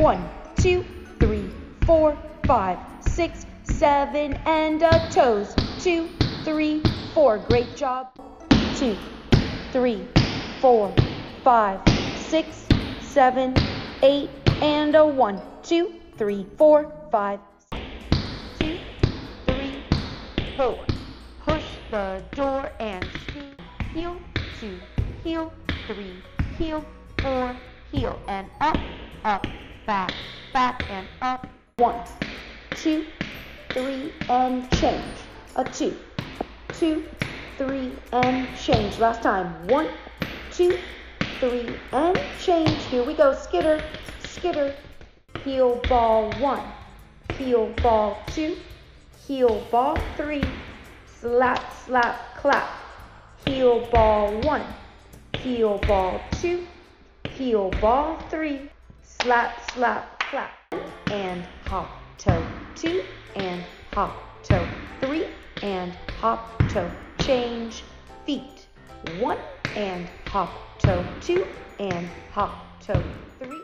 1, 2, 3, 4, 5, 6, 7, and toes. 2, 3, 4. Great job. 2, 3, 4, 5, 6, 7, 8, and 1, 2, 3, 4, 5, 2, 3, 4. Push the door and scoot. Heel, 2, heel, 3, heel, 4, heel, and up, up, back, back, and up. 1, 2, 3, and change. 2, 2, 3, and change. Last time. 1, 2, 3, and change. Here we go. Skitter, skitter. Heel ball 1, heel ball 2, heel ball 3. Slap, slap, clap. Heel ball 1, heel ball 2, heel ball 3. Slap, slap, clap. And hop, toe 2, and hop, toe 3, and hop, toe. Change feet. 1, and hop, toe 2, and hop, toe 3.